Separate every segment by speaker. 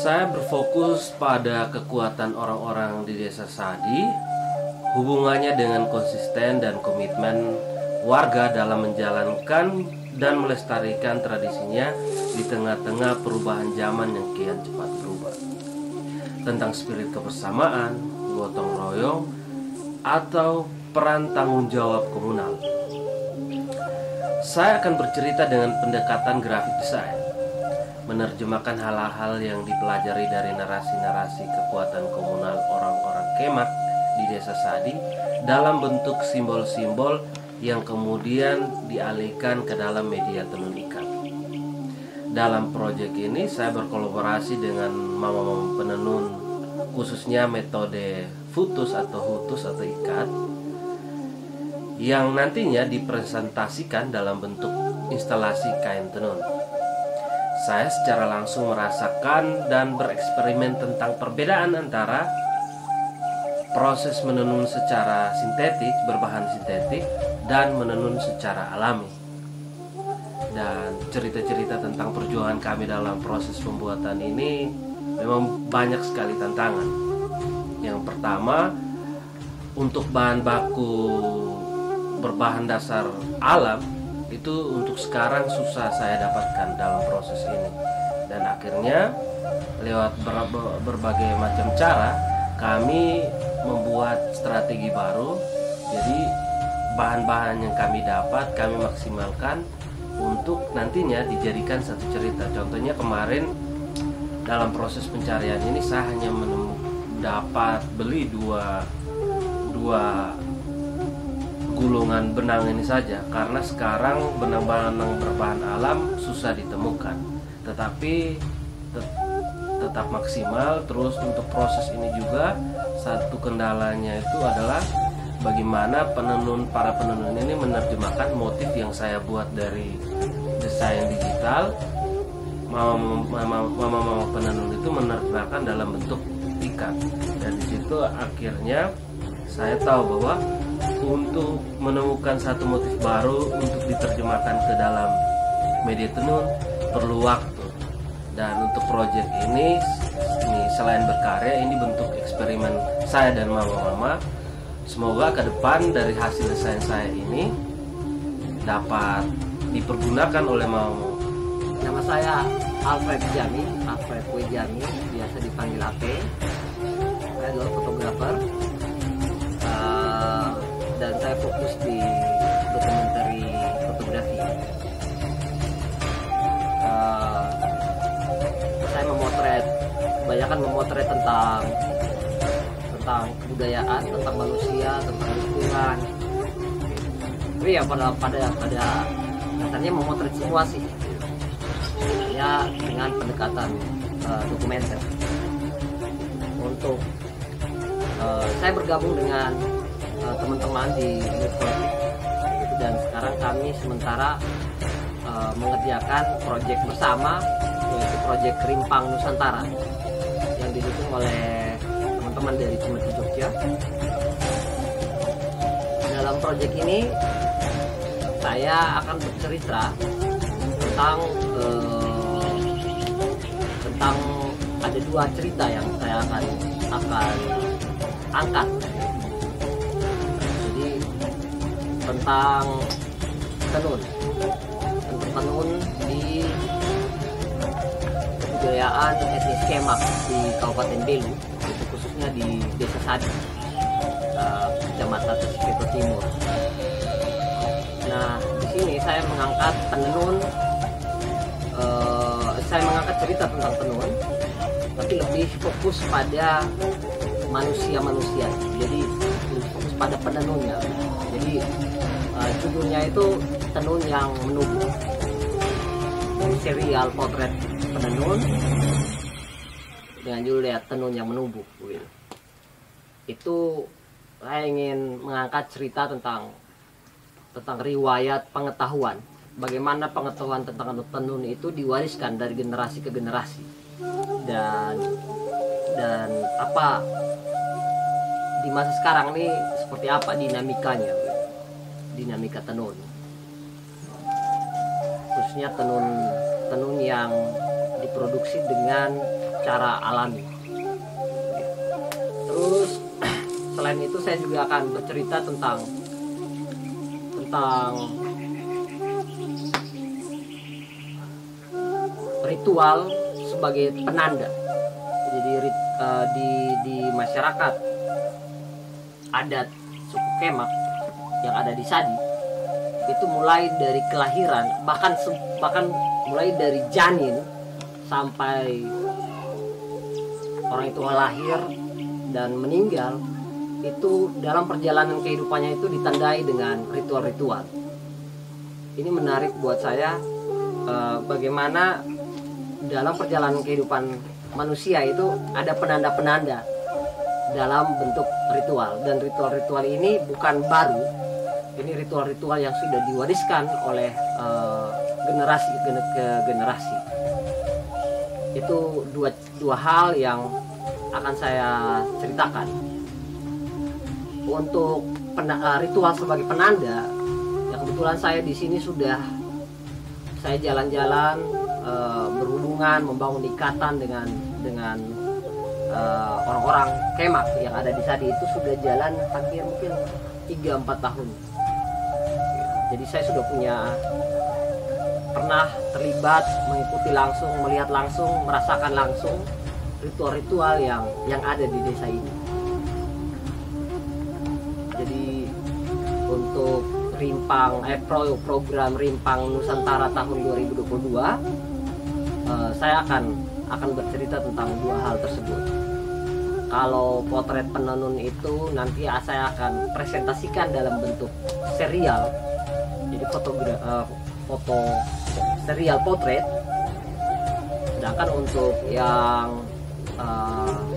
Speaker 1: Saya berfokus pada kekuatan orang-orang di Desa Sadi, hubungannya dengan konsisten dan komitmen warga dalam menjalankan dan melestarikan tradisinya di tengah-tengah perubahan zaman yang kian cepat berubah. Tentang spirit kebersamaan, gotong royong, atau peran tanggung jawab komunal. Saya akan bercerita dengan pendekatan grafik desain, menerjemahkan hal-hal yang dipelajari dari narasi-narasi kekuatan komunal orang-orang Kemak di Desa Sadi dalam bentuk simbol-simbol yang kemudian dialihkan ke dalam media tenun ikat. Dalam proyek ini saya berkolaborasi dengan mama-mama penenun, khususnya metode futus atau hutus atau ikat, yang nantinya dipresentasikan dalam bentuk instalasi kain tenun. Saya secara langsung merasakan dan bereksperimen tentang perbedaan antara proses menenun secara sintetik, berbahan sintetik, dan menenun secara alami. Dan cerita-cerita tentang perjuangan kami dalam proses pembuatan ini memang banyak sekali tantangan. Yang pertama, untuk bahan baku berbahan dasar alam itu untuk sekarang susah saya dapatkan dalam proses ini. Dan akhirnya lewat berbagai macam cara kami membuat strategi baru. Jadi bahan-bahan yang kami dapat kami maksimalkan untuk nantinya dijadikan satu cerita. Contohnya kemarin dalam proses pencarian ini saya hanya dapat beli dua gulungan benang ini saja, karena sekarang benang-benang berbahan alam susah ditemukan. Tetapi tetap maksimal. Terus untuk proses ini juga satu kendalanya itu adalah bagaimana para penenun ini menerjemahkan motif yang saya buat dari desain digital. Mama penenun itu menerjemahkan dalam bentuk ikat. Dan di situ akhirnya saya tahu bahwa untuk menemukan satu motif baru untuk diterjemahkan ke dalam media tenun perlu waktu. Dan untuk proyek ini selain berkarya, ini bentuk eksperimen saya dan mama-mama. Semoga ke depan dari hasil desain saya ini dapat dipergunakan oleh mama.
Speaker 2: Nama saya Alfred Wijami, biasa dipanggil AP. Saya adalah fotografer. Dan saya fokus di dokumenter fotografi. Saya memotret tentang kebudayaan, tentang manusia, tentang lingkungan. Tapi ya pada dasarnya memotret semua sih. Ya dengan pendekatan dokumenter. Untuk saya bergabung dengan teman-teman di Network, dan sekarang kami sementara mengerjakan proyek bersama, yaitu proyek Rimpang Nusantara yang didukung oleh teman-teman dari Cimeti Jogja. Dalam proyek ini saya akan bercerita tentang ada dua cerita yang saya akan angkat. Tentang tenun di kebudayaan etnis Kemak di Kabupaten Belu, itu khususnya di Desa Sadi, Kecamatan Tasiketo Timur. Nah, di sini saya mengangkat cerita tentang tenun, tapi lebih fokus pada manusia. Jadi lebih fokus pada penenunnya. Jadi judulnya itu tenun yang menubuh, dari serial potret penenun dengan judul tenun yang menubuh. Itu saya ingin mengangkat cerita tentang riwayat pengetahuan, bagaimana pengetahuan tentang tenun itu diwariskan dari generasi ke generasi, dan apa di masa sekarang ini seperti apa dinamika tenun, khususnya tenun yang diproduksi dengan cara alami. Terus selain itu saya juga akan bercerita tentang ritual sebagai penanda. Jadi di masyarakat adat suku Kemak yang ada di Sadi itu mulai dari kelahiran, bahkan mulai dari janin sampai orang itu lahir dan meninggal, itu dalam perjalanan kehidupannya itu ditandai dengan ritual-ritual. Ini menarik buat saya, bagaimana dalam perjalanan kehidupan manusia itu ada penanda-penanda dalam bentuk ritual, dan ritual-ritual ini bukan baru. Ini ritual-ritual yang sudah diwariskan oleh generasi ke generasi. Itu dua hal yang akan saya ceritakan. Untuk ritual sebagai penanda, ya kebetulan saya di sini saya jalan-jalan, berhubungan, membangun ikatan dengan orang-orang Kemak yang ada di Sadi itu sudah jalan hampir mungkin 3-4 tahun. Jadi saya sudah pernah terlibat, mengikuti langsung, melihat langsung, merasakan langsung ritual-ritual yang ada di desa ini. Jadi untuk program Rimpang Nusantara tahun 2022, saya akan bercerita tentang dua hal tersebut. Kalau potret penenun itu nanti saya akan presentasikan dalam bentuk serial, jadi foto serial potret. Sedangkan untuk yang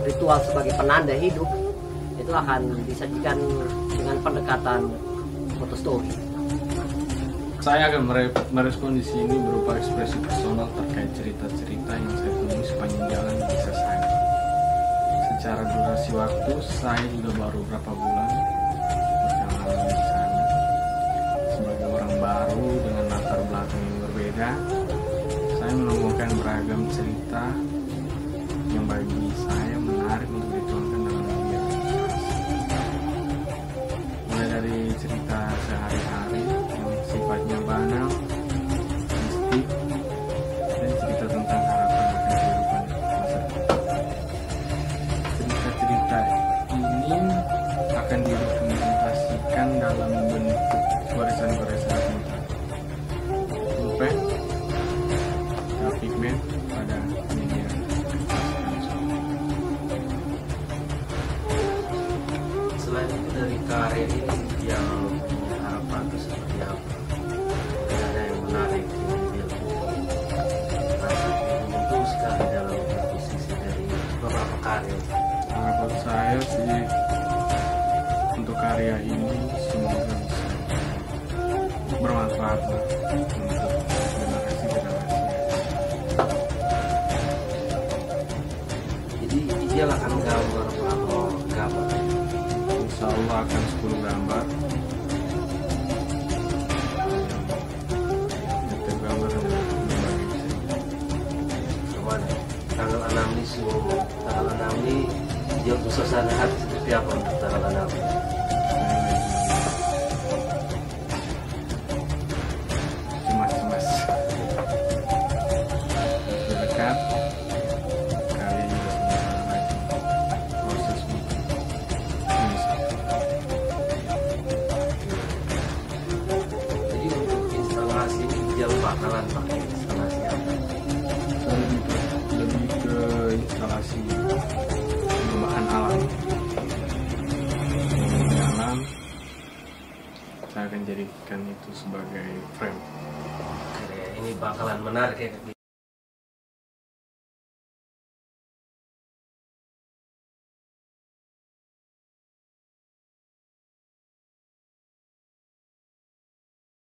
Speaker 2: ritual sebagai penanda hidup itu akan disajikan dengan pendekatan foto story.
Speaker 3: Saya akan merespon di sini berupa ekspresi personal terkait cerita-cerita yang saya tulis sepanjang jalan di desa saya. Secara durasi waktu, saya juga baru beberapa bulan berjalan di sana. Sebagai orang baru dengan latar belakang yang berbeda, saya menemukan beragam cerita yang bagi saya menarik untuk dituangkan dalam media literasi. Mulai dari cerita sehari-hari yang sifatnya banal, mistik, dan cerita tentang harapan akan kehidupan masa depan. Cerita-cerita ini akan didokumentasikan dalam bentuk goresan-goresan tinta, pulpen, pigmen pada media.
Speaker 1: Selain itu dari karya ini yang punya harapan itu seperti apa? Ada yang menarik itu sekali dalam komposisi dari beberapa karya.
Speaker 3: Harapan saya sih untuk karya ini semoga bisa bermanfaat untuk generasi-generasi.
Speaker 1: Jadi ideal akan gambar atau gambar.
Speaker 3: Insya Allah akan 10 gambar. Setiap gambar ada berbagai cerita.
Speaker 1: Kemana? Tanggal 6 ini tanggal 6 ini dia suasana hati seperti apa untuk tanggal 6?
Speaker 3: Cemas-cemas. Dekat. Kalian juga sebentar lagi proses untuk finish.
Speaker 1: Jadi untuk instalasi ini dia bakalan pakai instalasi apa?
Speaker 3: Lebih ke instalasi bahan alam. Di alam, saya akan jadikan itu sebagai frame.
Speaker 1: Ini bakalan menarik ya.